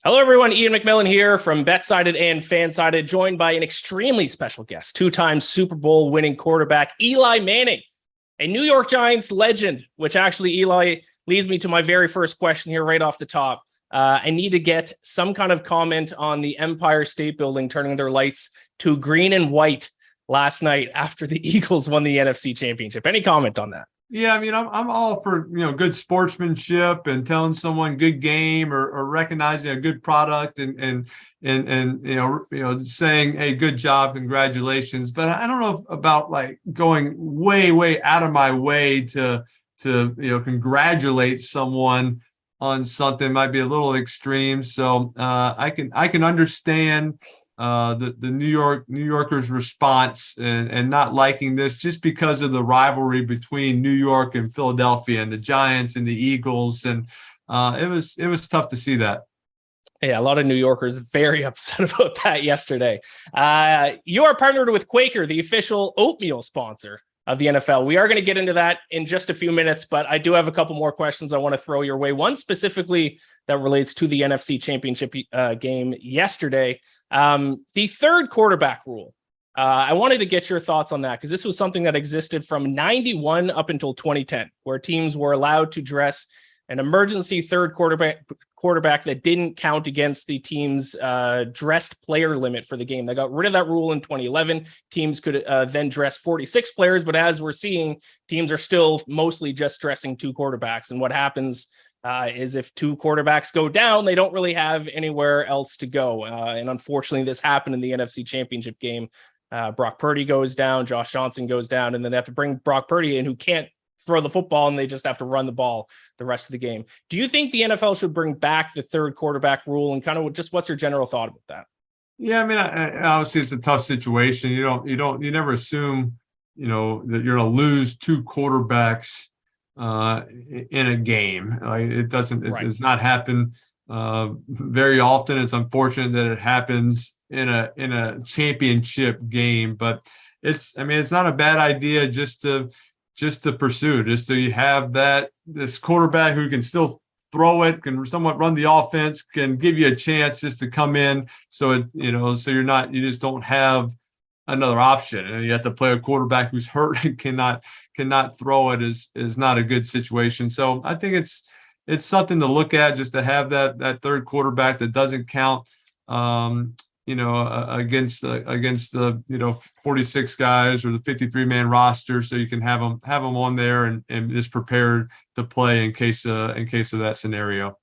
Hello, everyone. Ian McMillan here from BetSided and FanSided, joined by an extremely special guest, two-time Super Bowl winning quarterback, Eli Manning, a New York Giants legend, which actually, Eli, leads me to my very first question here right off the top. I need to get some kind of comment on the Empire State Building turning their lights to green and white last night after the Eagles won the NFC Championship. Any comment on that? Yeah, I mean, I'm all for, good sportsmanship and telling someone good game or recognizing a good product and saying, hey, good job, congratulations. But I don't know about like going way out of my way to congratulate someone on something. Might be a little extreme. So I can understand the New Yorkers' response and not liking this just because of the rivalry between New York and Philadelphia and the Giants and the Eagles, and it was tough to see that. Yeah, a lot of New Yorkers very upset about that yesterday. You are partnered with Quaker, the official oatmeal sponsor of the NFL. We are going to get into that in just a few minutes, but I do have a couple more questions I want to throw your way. One specifically that relates to the NFC Championship game yesterday. The third quarterback rule. I wanted to get your thoughts on that because this was something that existed from 91 up until 2010, where teams were allowed to dress an emergency third quarterback that didn't count against the team's dressed player limit for the game. They got rid of that rule in 2011. Teams could then dress 46 players, but as we're seeing, teams are still mostly just dressing two quarterbacks. And what happens is if two quarterbacks go down, they don't really have anywhere else to go. And unfortunately, this happened in the NFC Championship game. Brock Purdy goes down, Josh Johnson goes down, and then they have to bring Brock Purdy in, who can't throw the football, and they just have to run the ball the rest of the game. Do you think the NFL should bring back the third quarterback rule, and kind of just what's your general thought about that? Yeah, I mean, obviously it's a tough situation. You never assume, that you're going to lose two quarterbacks in a game. Like it does not happen very often. It's unfortunate that it happens in a championship game, but it's not a bad idea just to pursue, just so you have this quarterback who can still throw it, can somewhat run the offense, can give you a chance just to come in. So you just don't have another option, and you have to play a quarterback who's hurt and cannot throw it is not a good situation. So I think it's something to look at, just to have that third quarterback that doesn't count against the 46 guys or the 53-man roster, so you can have them on there and just prepared to play in case of that scenario.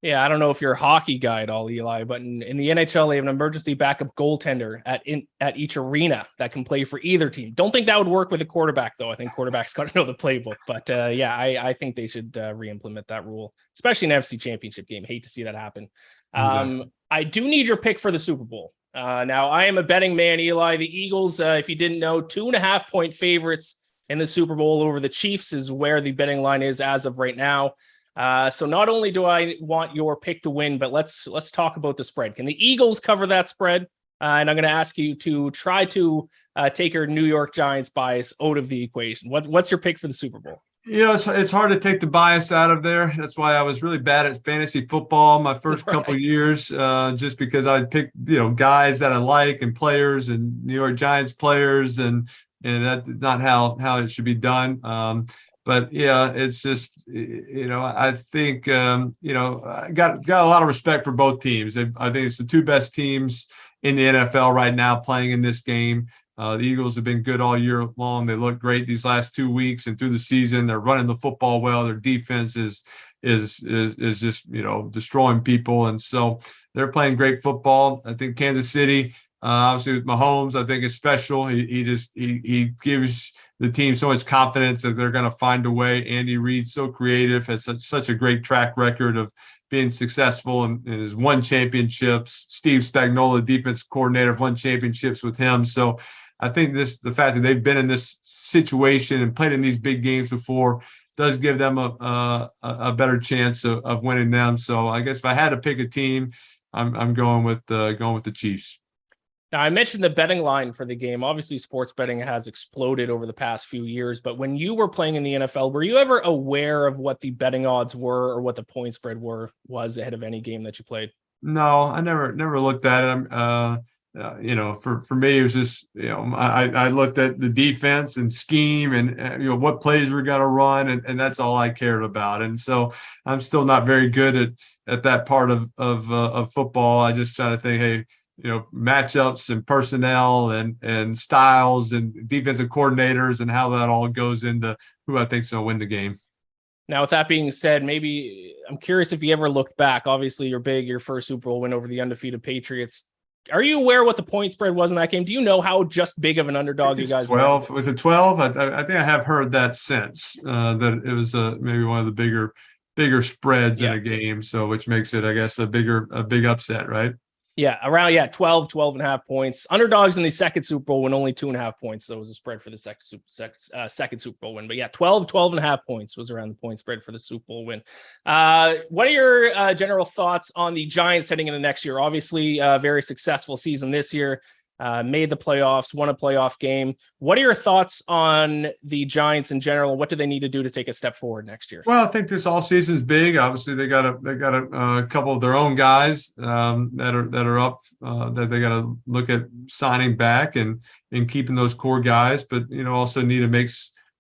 Yeah, I don't know if you're a hockey guy at all, Eli, but in the NHL, they have an emergency backup goaltender at each arena that can play for either team. Don't think that would work with a quarterback, though. I think quarterbacks got to know the playbook. But I think they should re-implement that rule, especially in an NFC Championship game. Hate to see that happen. Exactly. I do need your pick for the Super Bowl. Now, I am a betting man, Eli. The Eagles, if you didn't know, 2.5-point favorites in the Super Bowl over the Chiefs is where the betting line is as of right now. So not only do I want your pick to win, but let's talk about the spread. Can the Eagles cover that spread? And I'm going to ask you to try to take your New York Giants bias out of the equation. What's your pick for the Super Bowl? It's hard to take the bias out of there. That's why I was really bad at fantasy football my first couple of years, just because I'd pick, guys that I like and players and New York Giants players, and that's not how it should be done. But yeah, it's just, I think, I got a lot of respect for both teams. I think it's the two best teams in the NFL right now playing in this game. The Eagles have been good all year long. They look great these last 2 weeks and through the season. They're running the football well. Their defense is just, destroying people. And so they're playing great football. I think Kansas City, obviously with Mahomes, I think is special. He gives the team so much confidence that they're going to find a way. Andy Reid, so creative, has such a great track record of being successful and has won championships. Steve Spagnuolo, the defensive coordinator, have won championships with him. So I think the fact that they've been in this situation and played in these big games before does give them a better chance of winning them. So I guess if I had to pick a team, I'm going with the Chiefs. Now, I mentioned the betting line for the game. Obviously, sports betting has exploded over the past few years, but when you were playing in the NFL, were you ever aware of what the betting odds were or what the point spread was ahead of any game that you played? No, I never looked at it. For me, it was just, I looked at the defense and scheme and, what plays we're going to run. And that's all I cared about. And so I'm still not very good at that part of football. I just try to think, hey, matchups and personnel and styles and defensive coordinators and how that all goes into who I think is going to win the game. Now, with that being said, maybe I'm curious if you ever looked back. Obviously, your first Super Bowl win over the undefeated Patriots. Are you aware what the point spread was in that game? Do you know how just big of an underdog you guys 12. were? Was it 12? I think I have heard that since that it was maybe one of the bigger spreads in a game. So which makes it, I guess, a big upset, right? Yeah, around 12 and a half points. Underdogs in the second Super Bowl win only 2.5 points. So it was a spread for the second Super Bowl win. But yeah, 12 and a half points was around the point spread for the Super Bowl win. What are your general thoughts on the Giants heading into next year? Obviously, a very successful season this year. Made the playoffs, won a playoff game. What are your thoughts on the Giants in general? What do they need to do to take a step forward next year? Well, I think this offseason is big. Obviously, they got a couple of their own guys that are up that they got to look at signing back and keeping those core guys, but also need to make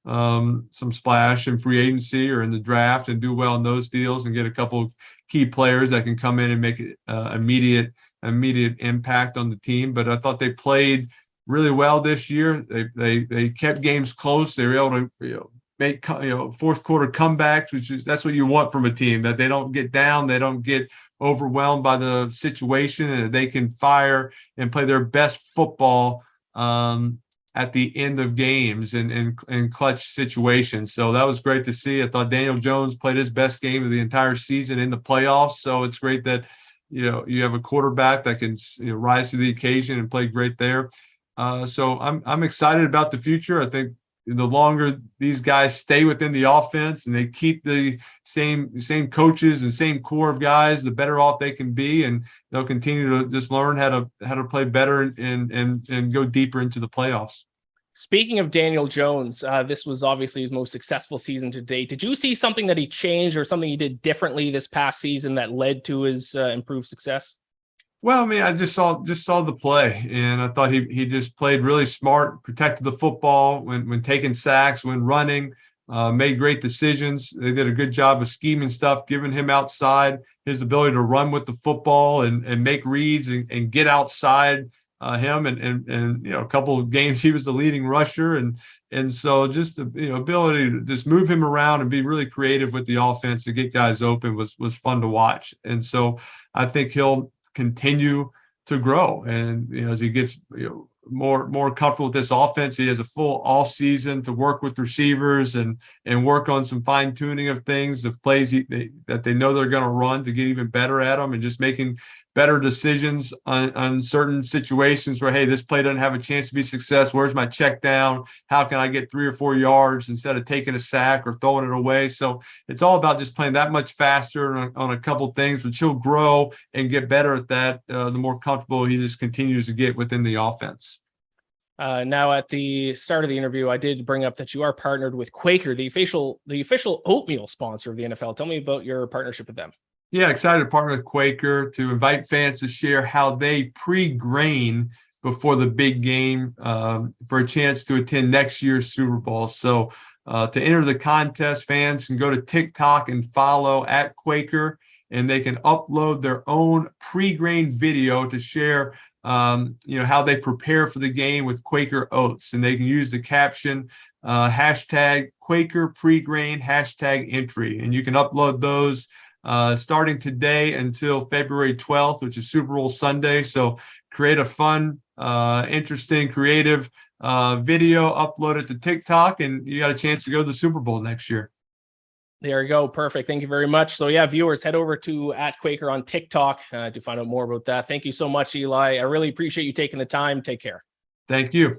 some splash in free agency or in the draft and do well in those deals and get a couple of key players that can come in and make it immediate impact on the team. But I thought they played really well this year. They kept games close. They were able to make fourth quarter comebacks, that's what you want from a team, that they don't get down, they don't get overwhelmed by the situation, and they can fire and play their best football at the end of games and in clutch situations. So that was great to see. I thought Daniel Jones played his best game of the entire season in the playoffs. So it's great that you have a quarterback that can rise to the occasion and play great there. So I'm excited about the future. I think the longer these guys stay within the offense and they keep the same coaches and same core of guys, the better off they can be, and they'll continue to just learn how to play better and go deeper into the playoffs. Speaking of Daniel Jones, this was obviously his most successful season to date. Did you see something that he changed or something he did differently this past season that led to his improved success? Well, I mean, I just saw the play, and I thought he just played really smart, protected the football when taking sacks, when running, made great decisions. They did a good job of scheming stuff, giving him outside, his ability to run with the football and make reads and get outside him. And a couple of games he was the leading rusher, and so just the ability to just move him around and be really creative with the offense to get guys open was fun to watch. And so I think he'll continue to grow, and as he gets more comfortable with this offense, he has a full off season to work with receivers and work on some fine tuning of things, of plays that they know they're going to run, to get even better at them, and just making better decisions on certain situations where, hey, this play doesn't have a chance to be success. Where's my check down? How can I get 3 or 4 yards instead of taking a sack or throwing it away? So it's all about just playing that much faster on a couple things, which he'll grow and get better at that the more comfortable he just continues to get within the offense. Now, at the start of the interview, I did bring up that you are partnered with Quaker, the official oatmeal sponsor of the NFL. Tell me about your partnership with them. Yeah, excited to partner with Quaker to invite fans to share how they pre-grain before the big game for a chance to attend next year's Super Bowl. So to enter the contest, fans can go to TikTok and follow @Quaker, and they can upload their own pre-grain video to share how they prepare for the game with Quaker oats. And they can use the caption hashtag Quaker Pregrain #entry. And you can upload those starting today until February 12th, which is Super Bowl Sunday. So create a fun, interesting, creative video, upload it to TikTok, and you got a chance to go to the Super Bowl next year. There you go. Perfect. Thank you very much. So yeah, viewers, head over to @Quaker on TikTok to find out more about that. Thank you so much, Eli. I really appreciate you taking the time. Take care. Thank you.